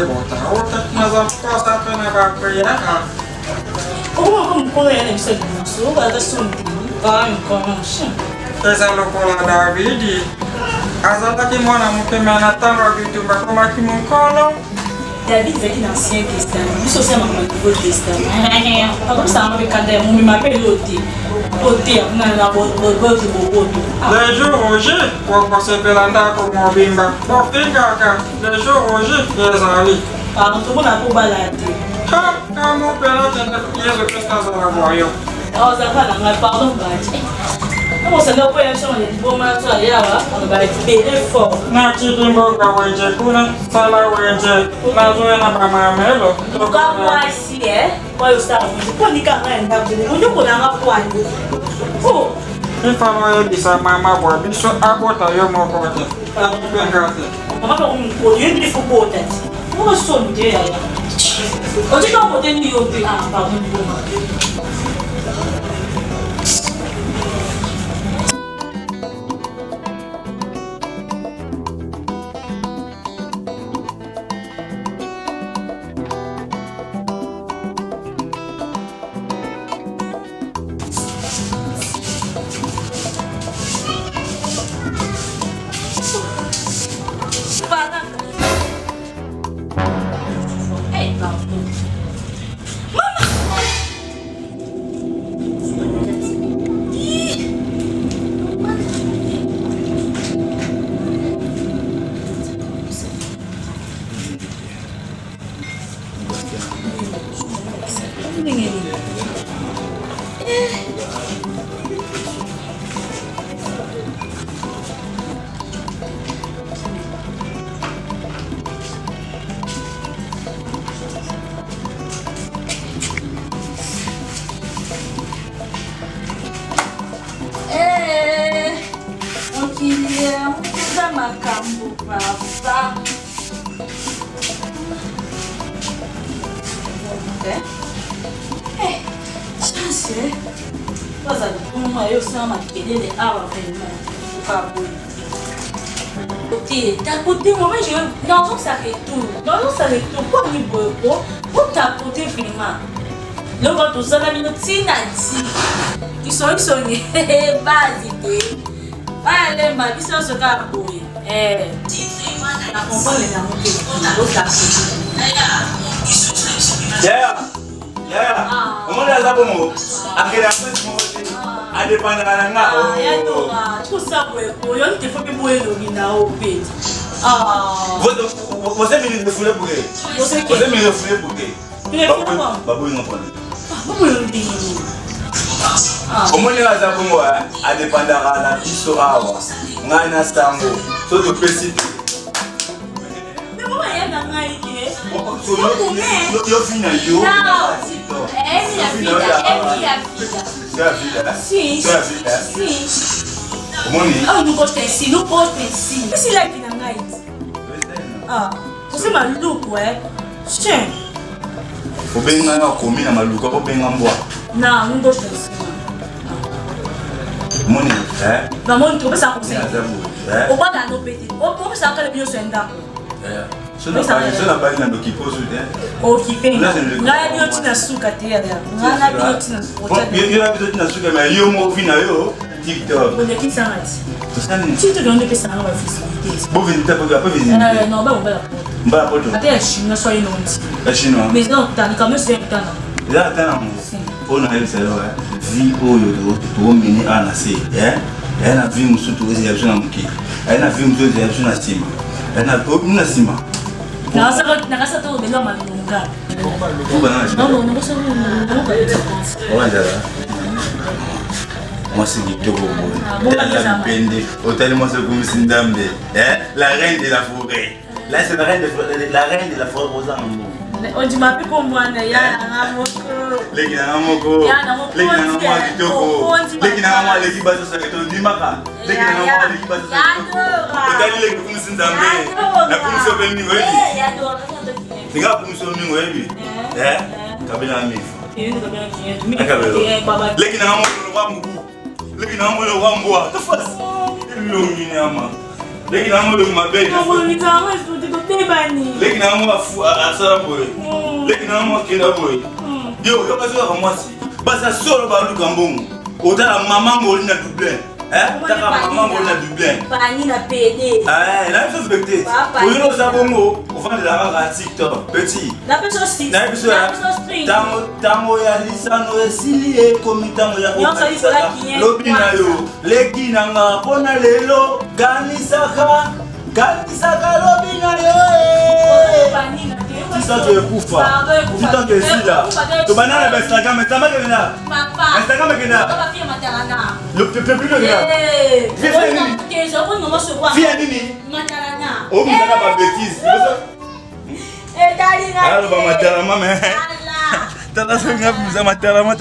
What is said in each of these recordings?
bota. Outra que nós vamos passar pela vaqueira. Como é que você não vai dar sunti? Vai com Essa loucura David. As outras que moram no que me anatam no YouTube, como aqui no colo. David veio no Ancien Testament. Isso é uma coisa do Novo Testamento. Agora está uma brincadeira, um me pelote. Ote, na boa de bobo. Lejo hoje, vou você pela andar com o bimba. Vou ficar cá. Lejo hoje, exali. Ah, não estou na balade. Ha, kamu pela tenda Jesus Cristo azala boyo. Ah, Zapana, mas pardon, bate. Você não conhece onde vou mais olhar lá, quando vai ter fogo. Na chidimboga weje kuna, sala weje, na zoena mamamelo. Como assim é? Pode estar onde? Pode ganhar ainda, onde eu vou dar uma coisa. Oh, Ifano ye bisa mama boy, biso abota yo mokote. Aku pengate. mama ko colher de fogo tá. Como sou de aí? Onde que eu vou ter no YouTube? Ah, para onde macambo papa. Chance. Waza kuma yo sama kelele awa vraiment. Ukabuli. Côté, t'as côté moi je dans on s'arrête tout. Dans on s'arrête tout pour ni bobo. Pour t'as côté vraiment. Le vote aux amis nous tinati. Ils sont base idée. Allez, ma vie c'est ce cas pour la comprendre les amours comment les abonnés à quel point à dépendre de la tout ça pour yo te faut que boire le vin au pet você me refoule pour você me refoule pour babu non prendre comment les abonnés à dépendre de la histoire ngana sango so to pesite mais moi ya na ngai ke yo fina yo si moni ah nous poste si si la qui na ngai ah você maluco chen obenga na komi na maluko obenga mbwa na nous poste si moni ba moni to pesa conseil o ba na no petit o pesa ka le bio senda so na ba na do kiposo o kipenga na bio tina suka te ya na bio tina suka yo na bio tina suka mais yo mo vina yo TikTok o de qui s'arrête to sani tu te donnes pesa na wa facilité bo vini ta pas vini non ba mba poto até china so ino nti chinois mais non t'as quand même c'est tana là tana mo on a eu ça vie oyo to mini anase na vie musutu ezi ya jona mki na vie musutu ya jona sima na sima na kasa to belo malunga non ça moi c'est kitoko hôtel moi c'est comme Sindambe la reine de la forêt là c'est la reine de la forêt aux amours on dit ma plus comme moi ya na moko leki na moko leki na moko kitoko leki na moko leki bazo sa to dimaka leki na moko leki bazo sa hôtel leki comme Sindambe na comme so beni webi tinga comme so mingo webi kabila mifu leki na moko wa mbu leki na moko wa mbwa tafasi ilongi nyama Leki na mo le mabe. Non, ni ka moi so te bani. Leki na mo afu asala boy. Leki na mo kenda boy. Yo, yo kaso ka mwasi. Basa solo ba lu kambongo. Ota maman ngoli na Dublin. Taka maman ngoli na Dublin. Pani na PD. La chose vectée. Pour nous sabongo, on va de la rare TikTok. Petit. La personne street. La personne street. Tango ya lisano esili e komitango ya kokisa. Lobina yo. Leki na nga pona leloganisaka.Ganisaka lobina yo. Pani na ça tu es kufa. Tu t'en es ici là. Tu banana ba Instagram, mais ça m'a gagné là. Papa. Instagram est gagné. Papa fille matarana. Le plus de là. Fille nini? Je vois non se voir. Fille nini? Matarana. Oh, mais ça pas bêtise. Dalina. Alors ba matarama mais. Tala senga buza matarama.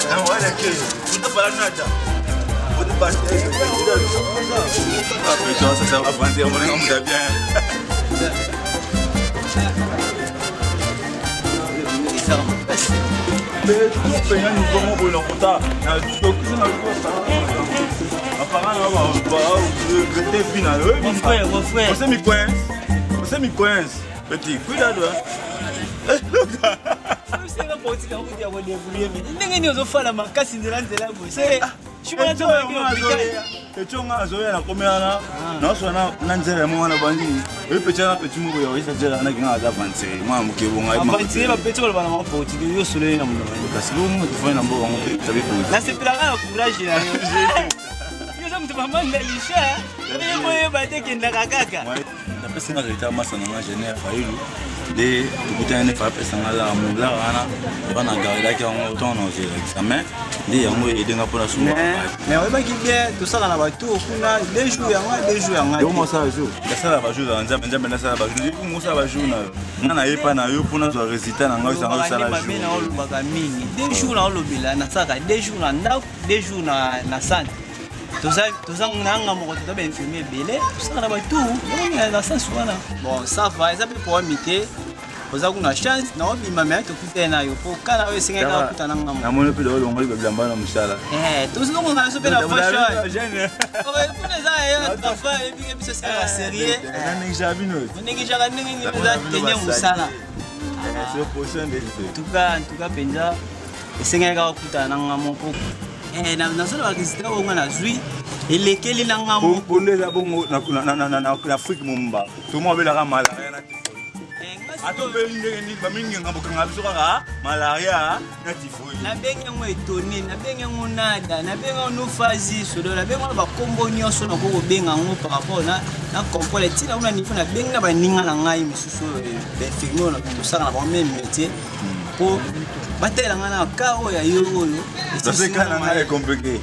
Namwale ke. Utapala nata. Ah putain, ça va pas dire, on est bien. Petit, cuidado. Echonga zoya na komela na sona na nzela mwana bandi epecha na pechi mugo ya isa jela na kinga za fanse mwa mukebonga ima fanse ba pechi ba na mapoti yo sole na mwana kasi lo mu tufanya na mboga ngote tabi ko na sepela na courage na yo za mtu mama ndalisha yo ba te kenda kakaka na pesa na reta masa na général failu de tukutane pa pesa ngala mula ana bana garida ki on autant on examen de yango edenga pona suma mais on va qui bien tout ça na ba tour kuna 2 jours ya nga yo mo sa jour ya sala ba jour na nzambe na sala ba jour ko mo sa ba jour na na yepa na yo pona zo résultat na nga sala sala jour na olo baka mingi 2 jours na olo bila na saka 2 jours na ndako 2 jours na santé toza nanga moko to ba infirmier belé tout ça na ba tour na sens wana bon ça va ça peut pour imiter oza kuna chance na obima mais to kutena yo po kana we singa ka kutana ngam na mono pe lo ngoli be blamba na musala to zo ngona so pe na fashion o ba kuna za yo ta fa e bi biso sa série na ninja bino ninja ka ningi za tenye musala c'est prochain de tout cas penza singa ka kutana ngam po na solo ba kisita ngo na zui elekeli na ngam po ndeza bongo na Afrique mumba to mo be la kamala na ato be ndenge bamingi ngambo kanga biso kaka malaria na typhoid na benga mo etoni na benga mo nada na benga no fazi solo na benga ba kombo nyonso na ko benga ngo par rapport na comprendre tina una niveau na benga ba ninga na ngai misusu be firmo na ko sala na même métier pour batela ngana ka oya yo oyo c'est kana ngai compliqué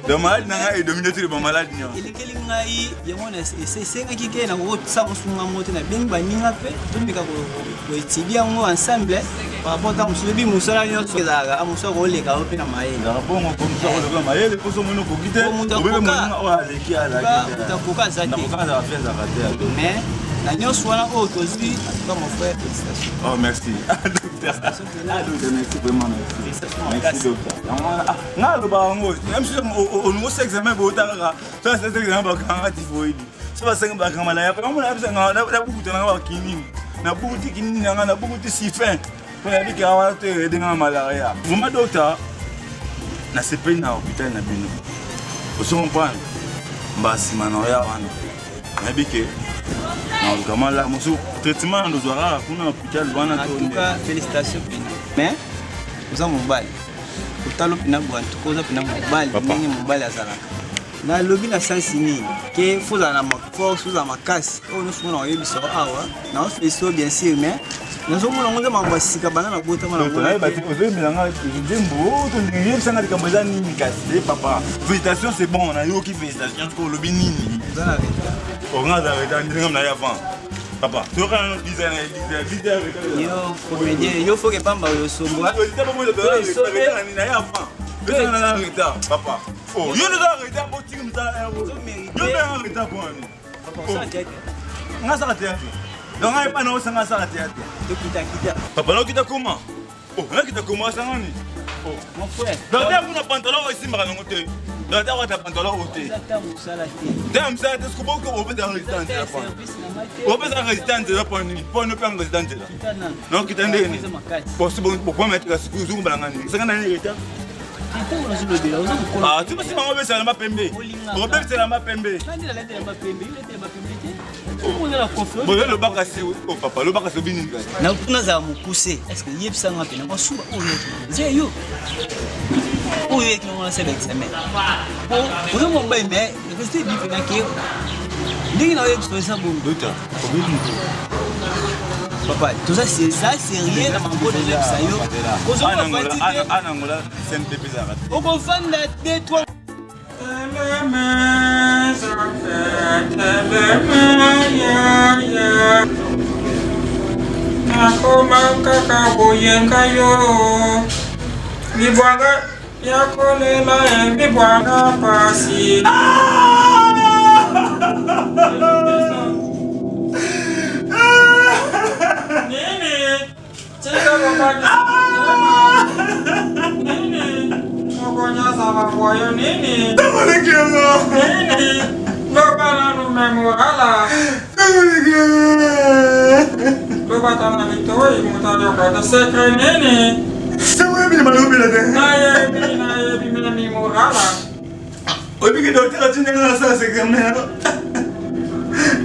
dommage na ngai dominer sur ba malade nyo elekeli ngai yamona c'est nga kike na ko sa musunga mote na benga ninga pe tumika ko etibia ngo ensemble par rapport à musubi musala nyonso kezaga amuso ko leka ope na maele na bongo ko muso ko leka maele ko so mono ko kite obebe mono o aleki ala kite ta ko ka zati na ko ka za feza kate mais la nyonso wana o tozwi comme mon frère félicitations oh merci merci vraiment merci docteur na lo ba ngo même si on ngo se examen bo ta ça c'est examen ba kanga typhoid so ba senga ba kanga la ya ko mo na bisa nga na bukuta na ba kinini na bukuti kinini nga na bukuti sifin ko ya dika wa te dinga malaria vraiment docteur na sepe na hôpital na bino o so comprendre mbasi manoya wana na bike na kama la musu traitement ndo zwara kuna hôpital bwana to en tout cas félicitations mais uza mobali utalo pina bwana tukoza pina mobali ningi mobali azala na lobi na sensi ni ke foza na force uza makasi o no suna oyebisa awa na on fait ça bien sûr mais nazo mona ngonza mambo sika bana na bota mala ngona ba ti ozo milanga ndembo to ndingi sanga dikamboza nini kasi papa félicitations c'est bon na yo ki félicitations ko lobi nini zana reta on a arrêté ndinga na ya avant papa to kana designer yo comédien yo faut que pamba yo sombo to tabo mo de arrêté ni na ya avant yo na arrêté papa oh yo na arrêté bo ti mza yo na arrêté ko ani papa ça tete nga sa tete donc ai pas no sanga sa tete to kita papa no kita comment oh na kita comment sanga ni oh mon frère donc il y a un pantalon ici mais non Donc tu as pantalon ôté. Dame ça est-ce que beaucoup on peut dans résistance là pas. On peut dans résistance là pour ne pas en résistance là. Non qui t'en donne. Possible pourquoi mettre la secours balangani. C'est quand on est retard. Ah, tu sais maman c'est la ma pembe. Robert c'est la ma pembe. Bon le bac c'est au papa, le bac c'est bien. Na kuna za mukuse. Est-ce que yebisa ngapi na masuba oyo. Je yo. Oyo ki ngona sebe examen. Oyo mo mba me, le reste bi fena ke. Ndingi na expressa bon docteur. Papa, tout ça c'est rien dans mon de ça yo. Kozo va fatiguer. Anangola c'est bizarre. On va vendre des toi. Nakoma kaka boyenga yo. Bibwanga yakolela bibwanga pasi. Nini? Cheka bobaki. Nini? Mokonya sama boyo nini? Nini? Lobana numemurala. Lobata vitoi mutayo kata sekre nini? C'est bien malobela de. Naye bimeni murala. Obi que docteur tu n'as ça c'est comme ça.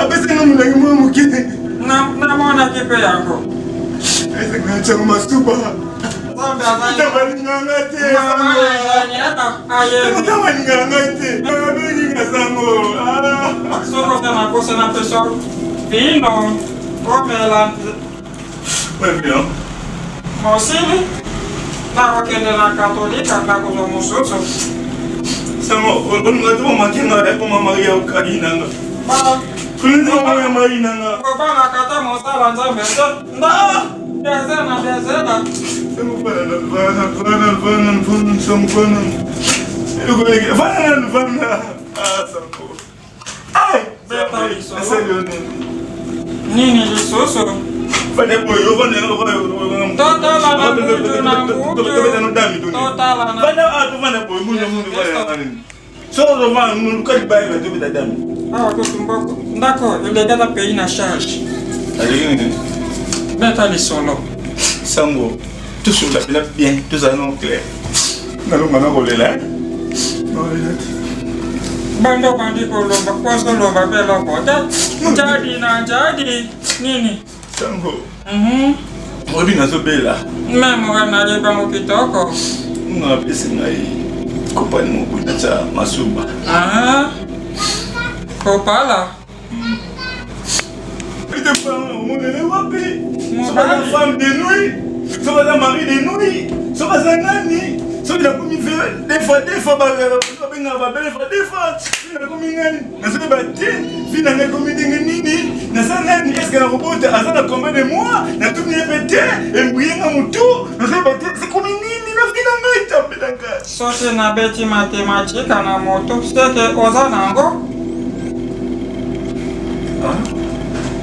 Après c'est nous la moi mukite. Na mwana kipe yako. Ese ngacha masuba. Zambe azani. Tabalinganga te. Mama azani ata aye. Tabalinganga te. Tabalinganga sango. Ah. Soko tena kosa na peso. Vino. Omela. Ouais bien. Mosili. Na wakende na katolika na kuzo mususu. Sango, on va tout manquer na pour Maria Ukraina. Ba. Kulinza Maria Marina. Kobana kata mosala nzambe. Nda. Dezena. Nini lisusu? D'accord, il est dans le pays na charge. Beta lisolo. Sango, tout sur la bien, tout ça non clair. Nalo mana kolela. Bando bandi kolomba, kwaso lomba bela kota. Jadi na jadi. Nini? Sango. Obi nazo bela. Memo wana leba mukitoko. Nga pesi ngai. Kopani mo cha masuba. Ah. Kopala. C'était pas mon élève. C'est pas la femme de nuit. C'est pas la mari de nuit. C'est pas la nani. C'est la commis des fois, des fois, il a commis nani. Na se bâti, finalement commis nini. Na sa nani, est-ce que la robot a ça combien de mois? Na tout n'y pété, et briller dans mon tour. Na se bâti, c'est commis nini. Na finalement il tape dans le Sote na beti matematique na moto. C'est que ozanango.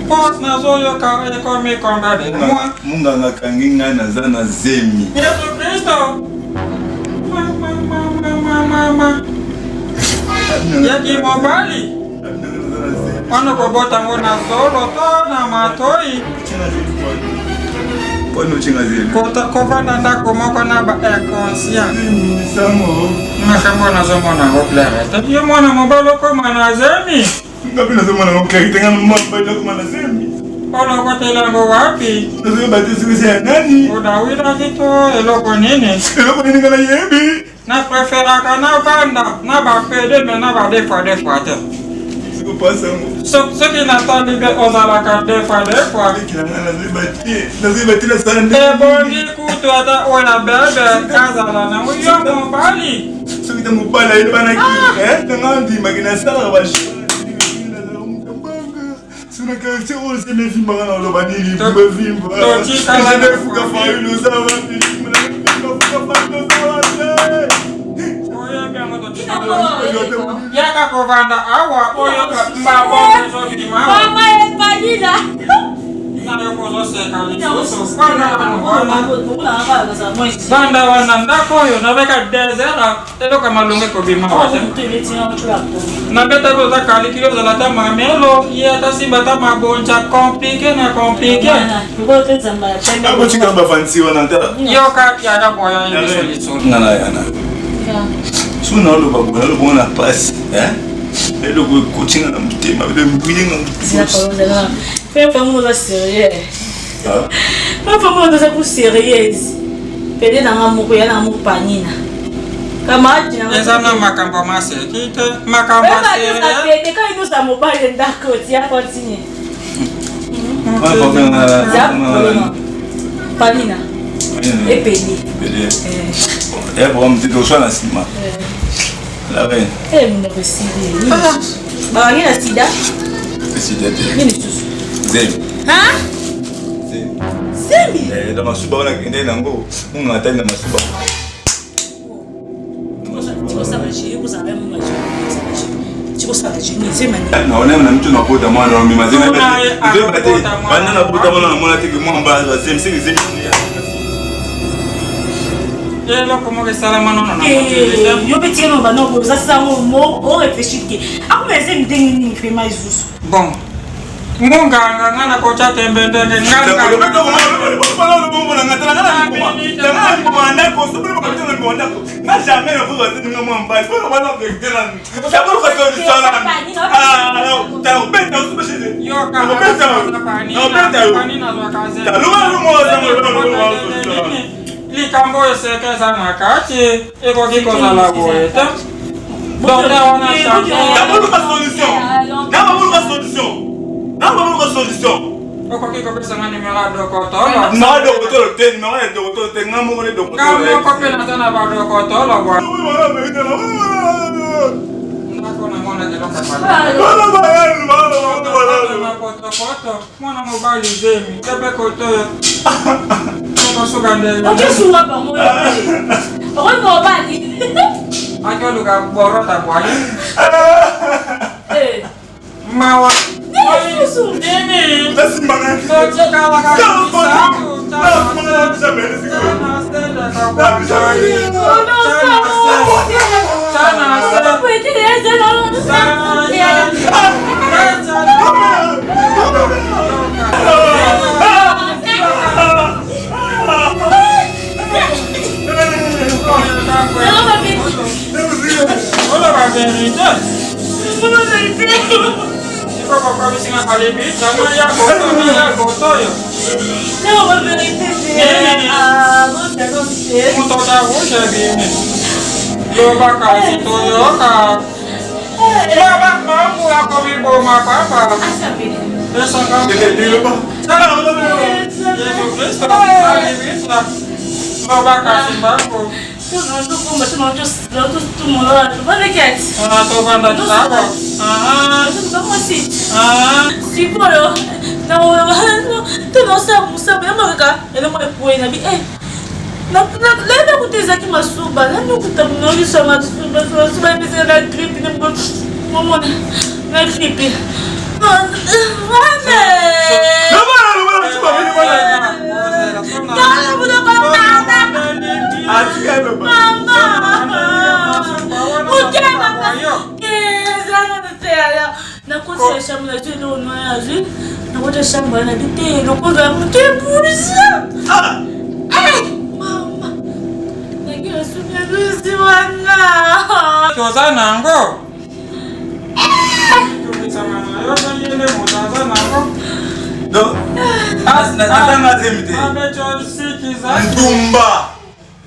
Pos na zoyo ka ekomi konga de moi. Munga ngakangi ngai naza na zemi. Yesu Kristo. Mama. Yaki mobali. Wano kobota ngona solo to na matoi. Pono chinga zemi. Kota kovanda ndako moko na ba conscient. Samo. Makambona zomona hoplere. Tapiyo mwana mobalo ko mana zemi. Ngapi nazomona ngoklari tenga mamba ndo mana zemi. Ono kotela ngo wapi? Nazo batisi kusia nani? Udawira kito eloko nini? Eloko nini kana yebi? Na prefera kana vanda na ba pede me na ba defwa te. Siko pasa ngo. Ce qui n'attend libe ozala ka defwa. Kila ngana nazibati la sande. Bongi kutu ata oya bebe kazala na uyo mobali. Siko ta mobala ile bana ki. Ngandi magina sala bashi. Suna kache ose me fimba kana lo banini me fimba. Toti kala ne fuka fa ilo za va fimba na fuka fa ilo za va. Oya bia ngoto chino. Yaka kovanda awa oya mba bongo zo bima. Mama e padila. Banda wanandako yo nabeka desera telo kama lunge ko bima wase na beta ko za kali kilo za lata mamelo ya tasimba ta maboncha compliqué na compliqué abo chika ba fancy wana ntara yo ka ya boya ni solution nana yana suna lo babu lo bona pass elo ko coaching na mtema bile mbuyinga Vamos sérieux. Vamos pour sérieuse. Peut-être dans un mot, il y a un mot panina. Camarade, ezana makambo masekite makambo sérieux. Quand nous sommes pas d'accord, tu as continué. Panina. Et Péni. Et bon, me dit que je suis là. La veine. Eh, mon récit. Bah, il y a sida. Sida. Zemi. Hein? Zemi. Dans ma souba, on a gagné dans go. On a atteint dans ma souba. Non, on aime tout notre pote à moi, on m'imagine. Deux batailles. Pendant la pote à moi, on a été que moi en bas, c'est Zemi. Como que sala mano na yo petit no ba no ko za sa mo o réfléchir que a mais c'est une fait mais juste bon munga ngana ko cha tembe ndenge ngana likambo eseke sana kati eko kiko za la boeta donc là on a changé d'abord la solution oko kiko pesa ngani mera dokotolo na dokotolo te numéro ya dokotolo te ngamo le dokotolo kamo ko pena sana ba dokotolo bwa ndako na mwana jelo kapala mwana mobali zemi tepe kotoyo ok suwa ba mo o no ba ni ako luga borota boye mawa Yesu nene lasimana soje kala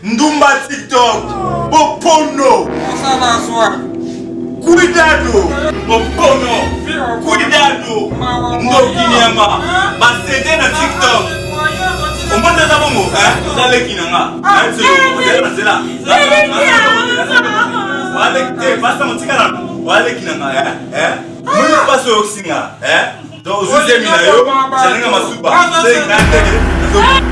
Ndumba TikTok, Popono, cuidado, Popono, cuidado, Ndokinyama, basete na TikTok. Ombanda za bongo, zale kinanga, zela. Wale te basta motikana, wale kinanga, Mwenye paso yoxinga, donc uzuze minayo, chalenga masuba, c'est grande.